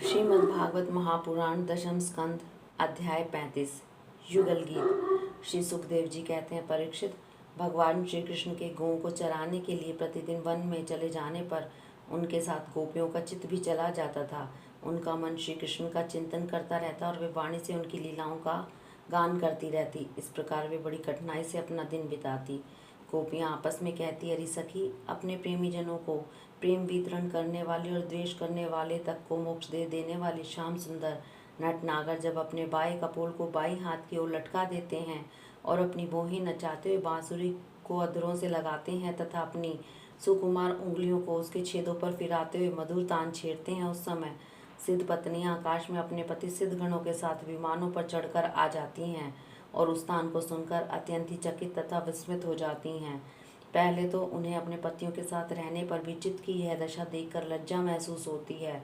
श्रीमद्भागवत महापुराण दशम स्कंद अध्याय 35 युगल गीत। श्री सुखदेव जी कहते हैं, परीक्षित, भगवान श्री कृष्ण के गौओं को चराने के लिए प्रतिदिन वन में चले जाने पर उनके साथ गोपियों का चित्त भी चला जाता था। उनका मन श्री कृष्ण का चिंतन करता रहता और वे वाणी से उनकी लीलाओं का गान करती रहती। इस प्रकार वे बड़ी कठिनाई से अपना दिन बिताती। गोपियाँ आपस में कहती, अरे सखी, अपने प्रेमी जनों को प्रेम वितरण करने वाले और द्वेष करने वाले तक को मोक्ष दे देने वाले श्याम सुंदर नट नागर जब अपने बाएं कपोल को बाईं हाथ की ओर लटका देते हैं और अपनी भौहें नचाते हुए बांसुरी को अधरों से लगाते हैं तथा अपनी सुकुमार उंगलियों को उसके छेदों पर फिराते हुए मधुर तान छेड़ते हैं, उस समय सिद्ध पत्नियां आकाश में अपने पति सिद्ध गणों के साथ विमानों पर चढ़कर आ जाती हैं और उस तान को सुनकर अत्यंत ही चकित तथा विस्मित हो जाती हैं। पहले तो उन्हें अपने पतियों के साथ रहने पर भी चित्त की यह दशा देखकर लज्जा महसूस होती है,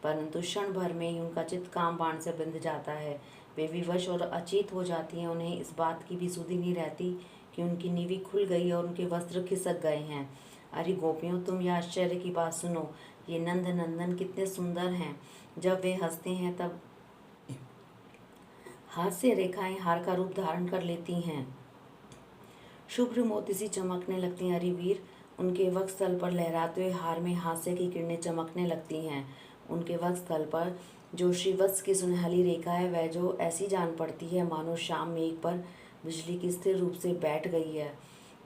परंतु क्षण भर में ही उनका चित्त काम बाण से बिंध जाता है। वे विवश और अचेत हो जाती हैं। उन्हें इस बात की भी सुधि नहीं रहती कि उनकी नीवी खुल गई और उनके वस्त्र खिसक गए हैं। अरे गोपियों, तुम यह आश्चर्य की बात सुनो। ये नंद नंदन कितने सुंदर हैं। जब वे हंसते हैं तब हास्य रेखाएं हार का रूप धारण कर लेती हैं, शुभ्र मोती सी चमकने लगती हैं। अरे वीर, उनके वक्षस्थल पर लहराते हुए हार में हास्य की किरणें चमकने लगती हैं। उनके वक्षस्थल पर जो श्रीवत्स की सुनहली रेखा है वह जो ऐसी जान पड़ती है मानो शाम मेघ पर बिजली की स्थिर रूप से बैठ गई है।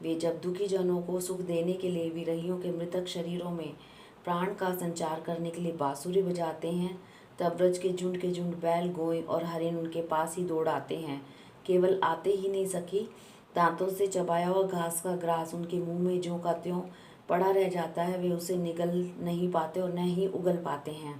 वे जब दुखी जनों को सुख देने के लिए विरहियों के मृतक शरीरों में प्राण का संचार करने के लिए बांसुरी बजाते हैं तब ब्रज के झुंड बैल गोए और हरिण उनके पास ही दौड़ आते हैं। केवल आते ही नहीं सकी, दांतों से चबाया हुआ घास का ग्रास उनके मुंह में ज्यों का त्यों पड़ा रह जाता है। वे उसे निगल नहीं पाते और न ही उगल पाते हैं।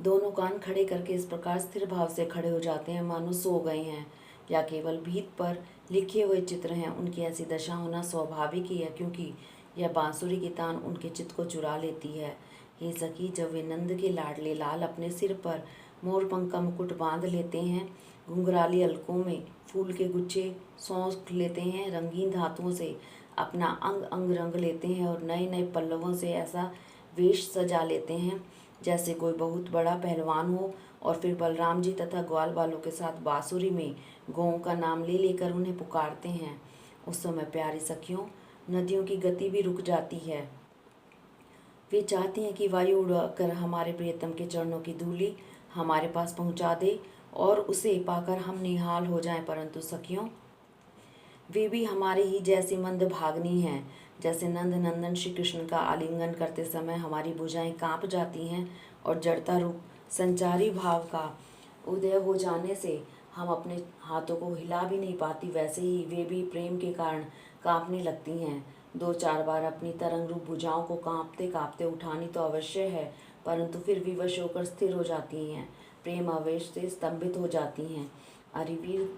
दोनों कान खड़े करके इस प्रकार स्थिर भाव से खड़े हो जाते हैं मानो सो गए हैं या केवल भीत पर लिखे हुए चित्र हैं। उनकी ऐसी दशा होना स्वाभाविक ही है, क्योंकि यह बांसुरी की तान उनके चित्त को चुरा लेती है। हे सखी, जब वे नंद के लाडले लाल अपने सिर पर मोरपंख का मुकुट बांध लेते हैं, घुंघराली अलकों में फूल के गुच्छे सौंप लेते हैं, रंगीन धातुओं से अपना अंग अंग रंग लेते हैं और नए नए पल्लवों से ऐसा वेश सजा लेते हैं जैसे कोई बहुत बड़ा पहलवान हो, और फिर बलराम जी तथा ग्वाल बालों के साथ बांसुरी में गौओं का नाम ले लेकर उन्हें पुकारते हैं, उस समय प्यारी सखियों, नदियों की गति भी रुक जाती है। वे चाहती हैं कि वायु उड़कर हमारे प्रियतम के चरणों की धूलि हमारे पास पहुंचा दे और उसे पाकर हम निहाल हो जाएं, परंतु सखियों, वे भी हमारे ही जैसी मंद भागनी हैं। जैसे नंद नंदन श्री कृष्ण का आलिंगन करते समय हमारी भुजाएं कांप जाती हैं और जड़ता रूप संचारी भाव का उदय हो जाने से हम अपने हाथों को हिला भी नहीं पाती, वैसे ही वे भी प्रेम के कारण कांपने लगती हैं। दो चार बार अपनी तरंग रूप भुजाओं को कांपते कांपते उठानी तो अवश्य है, परंतु फिर विवश होकर स्थिर हो जाती हैं, प्रेम आवेश से स्तंभित हो जाती हैं। अरिवीर,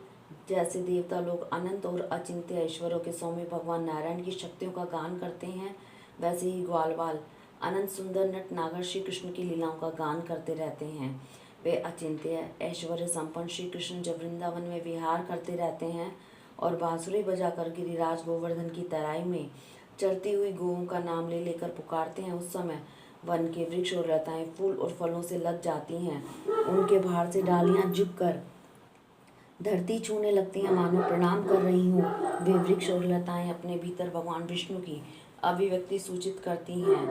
जैसे देवता लोग अनंत और अचिंत्य ऐश्वर्यों के सौम्य भगवान नारायण की शक्तियों का गान करते हैं, वैसे ही ग्वालवाल अनंत सुंदर नट नागर श्री कृष्ण की लीलाओं का गान करते रहते हैं। वे अचिंत्य ऐश्वर्य संपन्न श्री कृष्ण जब वृंदावन में विहार करते रहते हैं और बांसुरी बजाकर गिरिराज गोवर्धन की तराई में चरती हुई गौओं का नाम ले लेकर पुकारते हैं, उस समय वन के वृक्ष और लताएं फूल और फलों से लग जाती हैं। उनके भार से डालियां झुककर धरती छूने लगती हैं, मानो प्रणाम कर रही हूँ। वे वृक्ष और लताएं अपने भीतर भगवान विष्णु की अभिव्यक्ति सूचित करती हैं।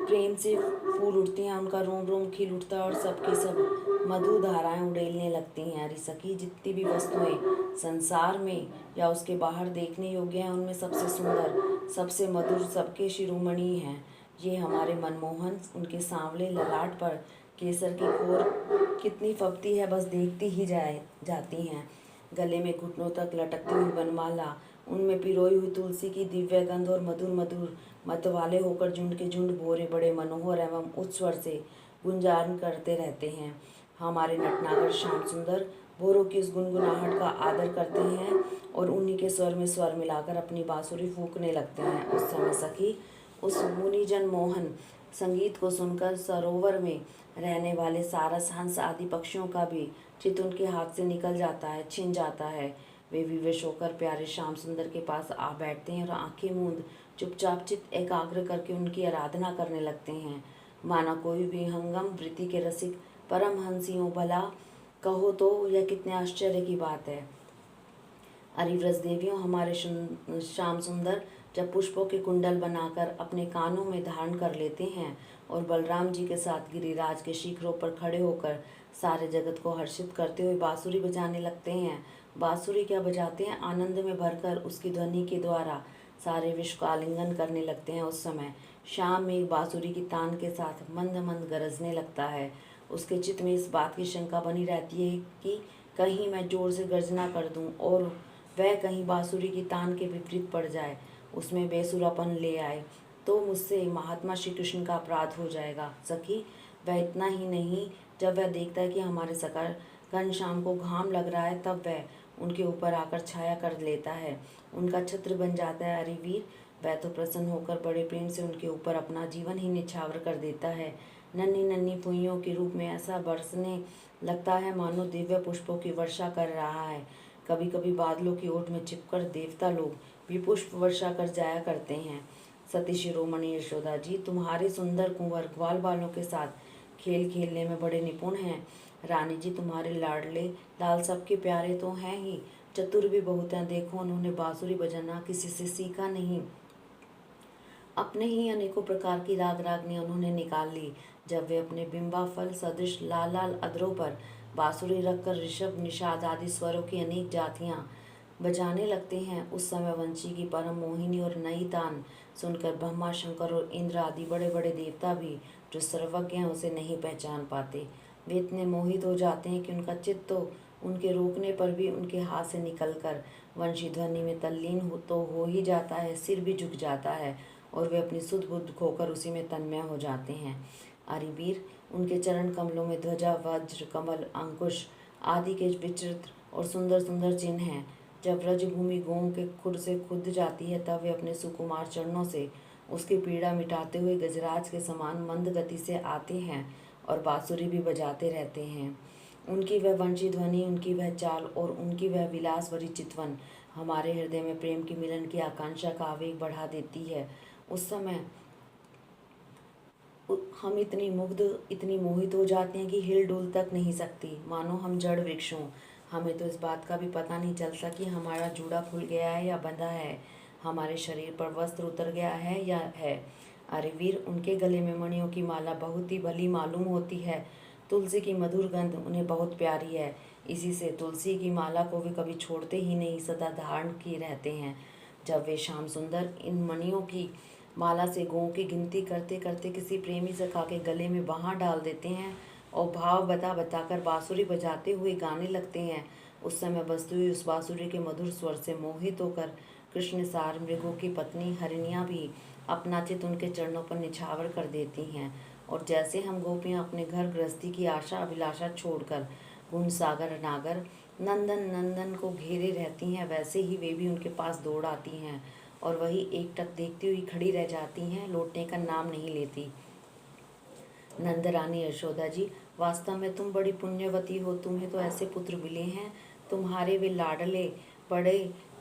प्रेम से फूल उठती हैं, उनका रोम रोम खिल उठता है और सबके सब मधु धाराएं उड़ेलने लगती हैं। अरे सखी, जितनी भी वस्तुएं संसार में या उसके बाहर देखने योग्य हैं, उनमें सबसे सुंदर, सबसे मधुर, सबके शिरोमणि हैं ये हमारे मनमोहन। उनके सांवले ललाट पर केसर की खोर कितनी फबती है, बस देखती ही जाती हैं। गले में घुटनों तक लटकती हुई वनमाला, उनमें पिरोई हुई तुलसी की दिव्य गंध और मधुर मधुर मत वाले होकर झुंड के झुंड भोरे बड़े मनोहर एवं उच्चस्वर से गुंजान करते रहते हैं। हमारे नटनागर श्याम सुंदर भोरों की उस गुनगुनाहट का आदर करते हैं और उन्हीं के स्वर में स्वर मिलाकर अपनी बांसुरी फूंकने लगते हैं। उस समय सखी, उस मुनिजन मोहन संगीत को सुनकर सरोवर में रहने वाले सारस, हंस आदि पक्षियों का भी चित्त उनके हाथ से निकल जाता है, छिन जाता है। वे विवश होकर प्यारे श्याम सुंदर के पास आ बैठते हैं और आंखें मूंद चुपचाप चित्त एकाग्र करके उनकी आराधना करने लगते हैं। माना कोई भी हंगम वृत्ति के रसिक परमहंसियों, भला कहो तो यह कितने आश्चर्य की बात है। अरे व्रजदेवियों, हमारे श्याम सुंदर जब पुष्पों के कुंडल बनाकर अपने कानों में धारण कर लेते हैं और बलराम जी के साथ गिरिराज के शिखरों पर खड़े होकर सारे जगत को हर्षित करते हुए बांसुरी बजाने लगते हैं। बांसुरी क्या बजाते हैं, आनंद में भरकर उसकी ध्वनि के द्वारा सारे विश्व का आलिंगन करने लगते हैं। उस समय शाम में एक बांसुरी की तान के साथ मंद मंद गरजने लगता है। उसके चित्त में इस बात की शंका बनी रहती है कि कहीं मैं जोर से गर्जना कर दूं और वह कहीं बांसुरी की तान के विपरीत पड़ जाए, उसमें बेसुरापन ले आए, तो मुझसे महात्मा श्री कृष्ण का अपराध हो जाएगा। सखी, वह इतना ही नहीं, जब वह देखता है कि हमारे सकर घनश्याम को घाम लग रहा है, तब वह उनके ऊपर आकर छाया कर लेता है, उनका छत्र बन जाता है। अरे वीर, वह तो प्रसन्न होकर बड़े प्रेम से उनके ऊपर अपना जीवन ही निछावर कर देता है। नन्ही नन्ही फुइयों के रूप में ऐसा बरसने लगता है मानो दिव्य पुष्पों की वर्षा कर रहा है। कभी कभी बादलों की ओट में छिपकर देवता लोग भी पुष्प वर्षा कर जाया करते हैं। सती शिरोमणि यशोदा जी तुम्हारे सुंदर कुंवर ग्वाल बालों के साथ खेल खेलने में बड़े निपुण हैं। रानी जी तुम्हारे लाडले लाल सबके प्यारे तो हैं ही, चतुर भी बहुत हैं। देखो, उन्होंने बांसुरी बजाना किसी से सीखा नहीं, अपने ही अनेकों प्रकार की राग रागनी उन्होंने निकाल ली। जब वे अपने बिंबा फल सदृश लाल लाल अधरों पर बांसुरी रखकर ऋषभ निषाद आदि स्वरों की अनेक जातियां बजाने लगते हैं, उस समय वंशी की परम मोहिनी और नई तान सुनकर ब्रह्मा शंकर और इंद्र आदि बड़े बड़े देवता भी जो सर्वज्ञ हैं उसे नहीं पहचान पाते। वे इतने मोहित हो जाते हैं कि उनका चित्त तो उनके रोकने पर भी उनके हाथ से निकलकर वंशी ध्वनि में तल्लीन हो ही जाता है, सिर भी झुक जाता है और वे अपनी सुध बुद्ध खोकर उसी में तन्मय हो जाते हैं। अरिवीर, उनके चरण कमलों में ध्वजा, वज्र, कमल, अंकुश आदि के विचित्र और सुंदर सुंदर चिन्ह हैं। जब व्रजभूमि गों के खुर से खुद जाती है, तब वे अपने सुकुमार चरणों से उसकी पीड़ा मिटाते हुए गजराज के समान मंद गति से आते हैं और बांसुरी भी बजाते रहते हैं। उनकी वह वंशी ध्वनि, उनकी वह चाल और उनकी वह विलास भरी चितवन हमारे हृदय में प्रेम की मिलन की आकांक्षा का आवेग बढ़ा देती है। उस समय हम इतनी मुग्ध, इतनी मोहित हो जाते हैं कि हिल डुल तक नहीं सकती, मानो हम जड़ वृक्ष हों। हमें तो इस बात का भी पता नहीं चलता कि हमारा जूड़ा खुल गया है या बंधा है, हमारे शरीर पर वस्त्र उतर गया है या है। अरे वीर, उनके गले में मणियों की माला बहुत ही भली मालूम होती है। तुलसी की मधुर गंध उन्हें बहुत प्यारी है, इसी से तुलसी की माला को वे कभी छोड़ते ही नहीं, सदा धारण किए रहते हैं। जब वे श्याम सुंदर इन मणियों की माला से गौं की गिनती करते करते किसी प्रेमी सखा के गले में बाँह डाल देते हैं और भाव बता बताकर बांसुरी बजाते हुए गाने लगते हैं, उस समय बजती हुई उस बांसुरी के मधुर स्वर से मोहित होकर कृष्ण सार मृगों की पत्नी हरिणियाँ भी अपना चित उनके चरणों पर निछावर कर देती हैं। और जैसे हम गोपियाँ अपने घर गृहस्थी की आशा अभिलाषा छोड़कर गुण सागर नागर नंदन नंदन को घेरे रहती हैं, वैसे ही वे भी उनके पास दौड़ आती हैं और वही एकटक देखती हुई खड़ी रह जाती हैं, लौटने का नाम नहीं लेती। नंद रानी यशोदा जी, वास्तव में तुम बड़ी पुण्यवती हो, तुम्हें तो ऐसे पुत्र मिले हैं। तुम्हारे वे लाडले बड़े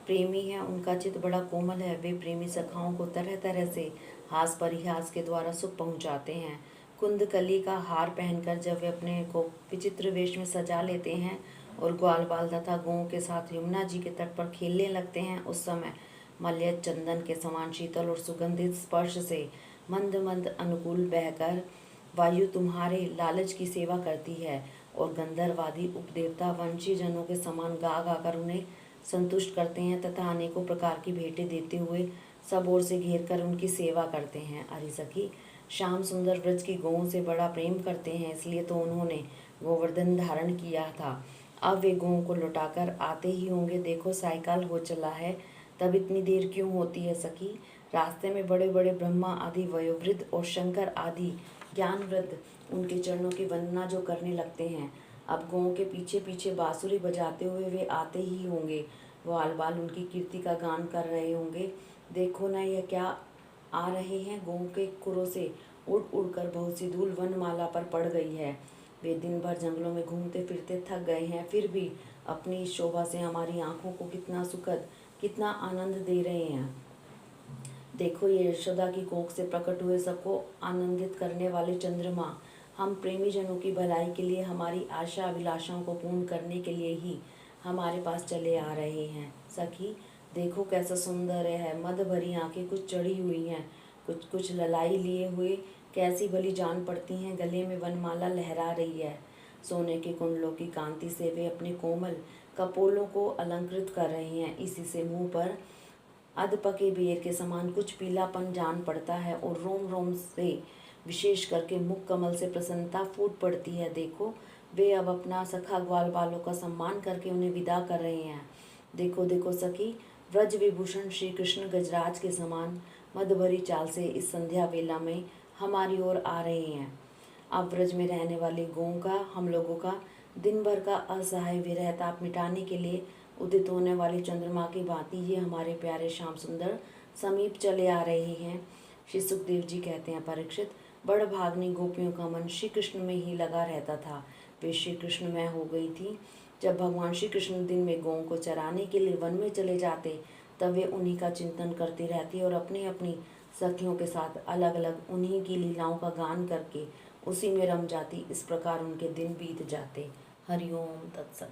प्रेमी हैं, उनका चित्त बड़ा कोमल है। वे प्रेमी सखाओं को तरह तरह से हास परिहास के द्वारा सुख पहुंचाते हैं। कुंदकली का हार पहनकर जब वे अपने को विचित्र वेश में सजा लेते हैं और ग्वाल बाल तथा गौं के साथ यमुना जी के तट पर खेलने लगते हैं, उस समय मल्य चंदन के समान शीतल और सुगंधित स्पर्श से मंद मंद अनुकूल बहकर वायु तुम्हारे लालच की सेवा करती है और गंधर्वादी उपदेवता वंशी जनों के समान गा गाकर उन्हें संतुष्ट करते हैं तथा अनेकों प्रकार की भेंटें देते हुए सब ओर से घेर कर उनकी सेवा करते हैं। अरे सखी, श्याम सुंदर व्रज की गौओं से बड़ा प्रेम करते हैं, इसलिए तो उन्होंने गोवर्धन धारण किया था। अब वे गौओं को लौटाकर आते ही होंगे। देखो, सायकाल हो चला है, तब इतनी देर क्यों होती है सखी? रास्ते में बड़े बड़े ब्रह्मा आदि वयोवृद्ध और शंकर आदि ज्ञान वृद्ध उनके चरणों की वंदना जो करने लगते हैं। अब गौं के पीछे पीछे बांसुरी बजाते हुए वे आते ही होंगे, ग्वाल बाल उनकी कीर्ति का गान कर रहे होंगे। देखो ना, यह क्या आ रहे हैं। गौं के खुरों से उड़ उड़कर बहुत सी धूल वनमाला पर पड़ गई है। वे दिन भर जंगलों में घूमते फिरते थक गए हैं, फिर भी अपनी शोभा से हमारी आंखों को कितना सुखद, कितना आनंद दे रहे हैं। देखो ये यशोदा की कोख से प्रकट हुए सबको आनंदित करने वाले चंद्रमा, हम प्रेमी जनों की भलाई के लिए, हमारी आशा अभिलाषाओं को पूर्ण करने के लिए ही हमारे पास चले आ रहे हैं। सखी देखो कैसा सुंदर है, मद भरी आंखें कुछ चढ़ी हुई हैं, कुछ कुछ ललाई लिए हुए कैसी भली जान पड़ती हैं, गले में वनमाला लहरा रही है। सोने के कुंडलों की कांति से वे अपने कोमल कपोलों को अलंकृत कर रहे हैं। इसी से मुंह पर अधपके बेर के समान कुछ पीलापन जान पड़ता है और रोम रोम से, विशेष करके मुख कमल से प्रसन्नता फूट पड़ती है। देखो वे अब अपना सखा ग्वाल बालों का सम्मान करके उन्हें विदा कर रहे हैं। देखो देखो सखी, व्रज विभूषण श्री कृष्ण गजराज के समान मधुभरी चाल से इस संध्या वेला में हमारी ओर आ रहे हैं। अब व्रज में रहने वाले गौं का, हम लोगों का दिन भर का असहाय विरह ताप मिटाने के लिए उदित होने वाली चंद्रमा की भांति ये हमारे प्यारे श्याम सुंदर समीप चले आ रहे हैं। श्री सुखदेव जी कहते हैं, परीक्षित, बड़ भागनी गोपियों का मन श्री कृष्ण में ही लगा रहता था। वे श्री कृष्णमय हो गई थी। जब भगवान श्री कृष्ण दिन में गौं को चराने के लिए वन में चले जाते, तब वे उन्हीं का चिंतन करती रहती और अपनी अपनी सखियों के साथ अलग अलग उन्हीं की लीलाओं का गान करके उसी में रम जाती। इस प्रकार उनके दिन बीत जाते। हरिओम तत्सत।